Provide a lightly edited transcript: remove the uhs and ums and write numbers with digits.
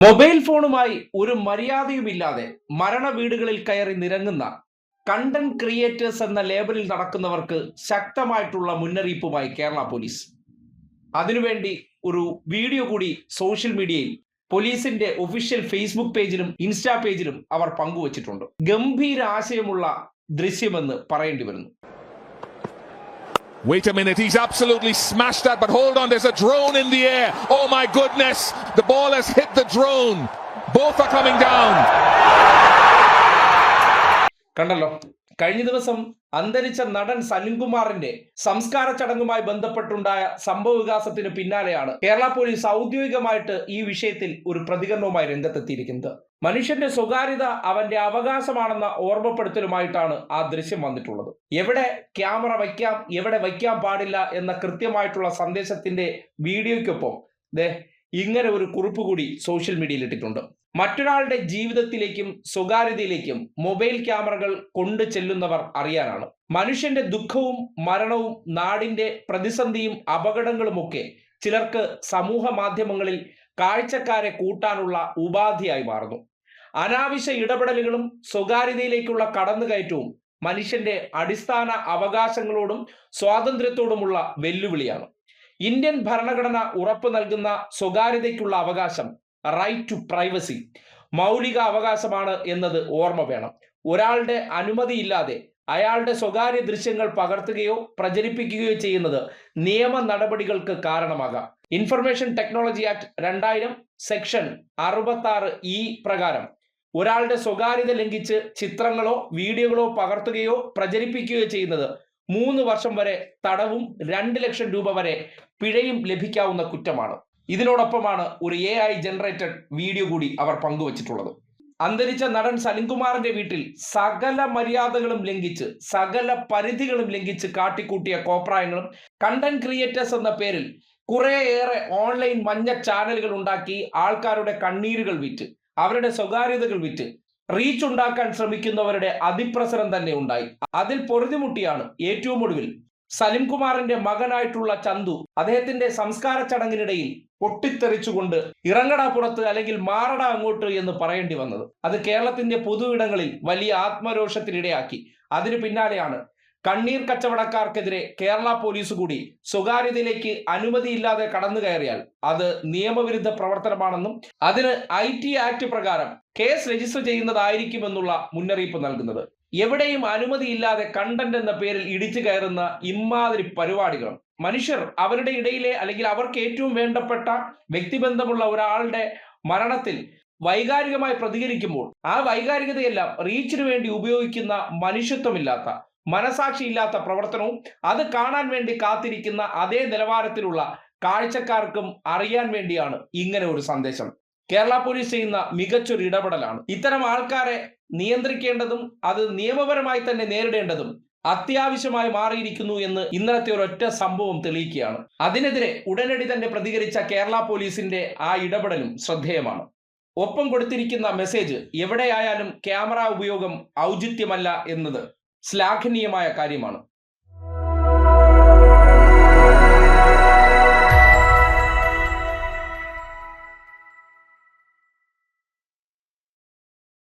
Mobile ഫോണുമായി ഒരു മര്യാദയുമില്ലാതെ മരണ വീടുകളിൽ കയറി നിരങ്ങുന്ന കണ്ടന്റ് ക്രിയേറ്റേഴ്സ് എന്ന ലേബലിൽ നടക്കുന്നവർക്ക് ശക്തമായിട്ടുള്ള മുന്നറിയിപ്പുമായി കേരള പോലീസ്. അതിനുവേണ്ടി ഒരു വീഡിയോ കൂടി സോഷ്യൽ മീഡിയയിൽ പോലീസിന്റെ ഒഫീഷ്യൽ ഫേസ്ബുക്ക് പേജിലും ഇൻസ്റ്റാ പേജിലും അവർ പങ്കുവച്ചിട്ടുണ്ട്. ഗംഭീര ആശയമുള്ള ദൃശ്യമെന്ന് പറയേണ്ടി വരുന്നു. Wait a minute, he's absolutely smashed that, but hold on, there's a drone in the air. Oh my goodness, the ball has hit the drone. Both are coming down. കണ്ടല്ലോ, കഴിഞ്ഞ ദിവസം അന്തരിച്ച നടൻ സലിംകുമാറിന്റെ സംസ്കാര ചടങ്ങുമായി ബന്ധപ്പെട്ടുണ്ടായ സംഭവ വികാസത്തിന് പിന്നാലെയാണ് കേരള പോലീസ് ഔദ്യോഗികമായിട്ട് ഈ വിഷയത്തിൽ ഒരു പ്രതികരണവുമായി രംഗത്തെത്തിയിരിക്കുന്നത്. മനുഷ്യന്റെ സ്വകാര്യത അവന്റെ അവകാശമാണെന്ന ഓർമ്മപ്പെടുത്തലുമായിട്ടാണ് ആ ദൃശ്യം വന്നിട്ടുള്ളത്. എവിടെ ക്യാമറ വയ്ക്കാം, എവിടെ വയ്ക്കാൻ പാടില്ല എന്ന കൃത്യമായിട്ടുള്ള സന്ദേശത്തിന്റെ വീഡിയോയ്ക്കൊപ്പം ഇങ്ങനെ ഒരു കുറിപ്പ് കൂടി സോഷ്യൽ മീഡിയയിൽ ഇട്ടിട്ടുണ്ട്. മറ്റൊരാളുടെ ജീവിതത്തിലേക്കും സ്വകാര്യതയിലേക്കും മൊബൈൽ ക്യാമറകൾ കൊണ്ടു ചെല്ലുന്നവർ അറിയാനാണ്. മനുഷ്യന്റെ ദുഃഖവും മരണവും നാടിന്റെ പ്രതിസന്ധിയും അപകടങ്ങളുമൊക്കെ ചിലർക്ക് സമൂഹ മാധ്യമങ്ങളിൽ കാഴ്ചക്കാരെ കൂട്ടാനുള്ള ഉപാധിയായി മാറുന്നു. അനാവശ്യ ഇടപെടലുകളും സ്വകാര്യതയിലേക്കുള്ള കടന്നുകയറ്റവും മനുഷ്യന്റെ അടിസ്ഥാന അവകാശങ്ങളോടും സ്വാതന്ത്ര്യത്തോടുമുള്ള വെല്ലുവിളിയാണ്. ഇന്ത്യൻ ഭരണഘടന ഉറപ്പു നൽകുന്ന സ്വകാര്യതയ്ക്കുള്ള അവകാശം, റൈറ്റ് ടു പ്രൈവസി, മൗലിക അവകാശമാണ് എന്നത് ഓർമ്മ വേണം. ഒരാളുടെ അനുമതിയില്ലാതെ അയാളുടെ സ്വകാര്യ ദൃശ്യങ്ങൾ പകർത്തുകയോ പ്രചരിപ്പിക്കുകയോ ചെയ്യുന്നത് നിയമ നടപടികൾക്ക് കാരണമാകാം. Information technology act 2000 section 66E പ്രകാരം ഒരാളുടെ സ്വകാര്യത ലംഘിച്ച് ചിത്രങ്ങളോ വീഡിയോകളോ പകർത്തുകയോ പ്രചരിപ്പിക്കുകയോ ചെയ്യുന്നത് 3 വർഷം വരെ തടവും 2 ലക്ഷം രൂപ വരെ പിഴയും ലഭിക്കാവുന്ന കുറ്റമാണ്. ഇതിനോടൊപ്പമാണ് ഒരു AI ജനറേറ്റഡ് വീഡിയോ കൂടി അവർ പങ്കുവച്ചിട്ടുള്ളത്. അന്തരിച്ച നടൻ സലിംകുമാറിന്റെ വീട്ടിൽ സകല മര്യാദകളും ലംഘിച്ച്, സകല പരിധികളും ലംഘിച്ച് കാട്ടിക്കൂട്ടിയ കോപ്രായങ്ങളും കണ്ടന്റ് ക്രിയേറ്റേഴ്സ് എന്ന പേരിൽ കുറേയേറെ ഓൺലൈൻ മഞ്ഞ ചാനലുകൾ ഉണ്ടാക്കി ആൾക്കാരുടെ കണ്ണീരുകൾ വിറ്റ്, അവരുടെ സ്വകാര്യതകൾ വിറ്റ് റീച്ച് ഉണ്ടാക്കാൻ ശ്രമിക്കുന്നവരുടെ അതിപ്രസരം തന്നെ ഉണ്ടായി. അതിൽ പൊറുതിമുട്ടിയാണ് ഏറ്റവും ഒടുവിൽ സലിംകുമാറിന്റെ മകനായിട്ടുള്ള ചന്തു അദ്ദേഹത്തിന്റെ സംസ്കാര ചടങ്ങിനിടയിൽ പൊട്ടിത്തെറിച്ചുകൊണ്ട് ഇറങ്ങട പുറത്ത് അല്ലെങ്കിൽ മാറട അങ്ങോട്ട് എന്ന് പറയേണ്ടി വന്നത്. അത് കേരളത്തിന്റെ പൊതു ഇടങ്ങളിൽ വലിയ ആത്മരോഷത്തിനിടയാക്കി. അതിനു പിന്നാലെയാണ് കണ്ണീർ കച്ചവടക്കാർക്കെതിരെ കേരള പോലീസ് കൂടി സ്വകാര്യതയിലേക്ക് അനുമതിയില്ലാതെ കടന്നു കയറിയാൽ അത് നിയമവിരുദ്ധ പ്രവർത്തനമാണെന്നും അതിന് IT ആക്ട് പ്രകാരം കേസ് രജിസ്റ്റർ ചെയ്യുന്നതായിരിക്കുമെന്നുള്ള മുന്നറിയിപ്പ് നൽകുന്നത്. എവിടെയും അനുമതിയില്ലാതെ കണ്ടന്റ് എന്ന പേരിൽ ഇടിച്ചു കയറുന്ന ഇമാതിരി പരിപാടികൾ മനുഷ്യർ അവരുടെ ഇടയിലെ അല്ലെങ്കിൽ അവർക്ക് ഏറ്റവും വേണ്ടപ്പെട്ട വ്യക്തിബന്ധമുള്ള ഒരാളുടെ മരണത്തിൽ വൈകാരികമായി പ്രതികരിക്കുമ്പോൾ ആ വൈകാരികതയെല്ലാം റീച്ചിന് വേണ്ടി ഉപയോഗിക്കുന്ന മനുഷ്യത്വമില്ലാത്ത, മനസാക്ഷിയില്ലാത്ത പ്രവർത്തനവും അത് കാണാൻ വേണ്ടി കാത്തിരിക്കുന്ന അതേ നിലവാരത്തിലുള്ള കാഴ്ചക്കാർക്കും അറിയാൻ വേണ്ടിയാണ് ഇങ്ങനെ ഒരു സന്ദേശം. കേരള പോലീസ് ചെയ്യുന്ന മികച്ചൊരു ഇടപെടലാണ്. ഇത്തരം ആൾക്കാരെ നിയന്ത്രിക്കേണ്ടതും അത് നിയമപരമായി തന്നെ നേരിടേണ്ടതും അത്യാവശ്യമായി മാറിയിരിക്കുന്നു എന്ന് ഇന്നലത്തെ ഒരൊറ്റ സംഭവം തെളിയിക്കുകയാണ്. അതിനെതിരെ ഉടനടി തന്നെ പ്രതികരിച്ച കേരള പോലീസിന്റെ ആ ഇടപെടലും ശ്രദ്ധേയമാണ്. ഒപ്പം കൊടുത്തിരിക്കുന്ന മെസ്സേജ് എവിടെയായാലും ക്യാമറ ഉപയോഗം ഔചിത്യമല്ല എന്നത് ശ്ലാഘനീയമായ കാര്യമാണ്.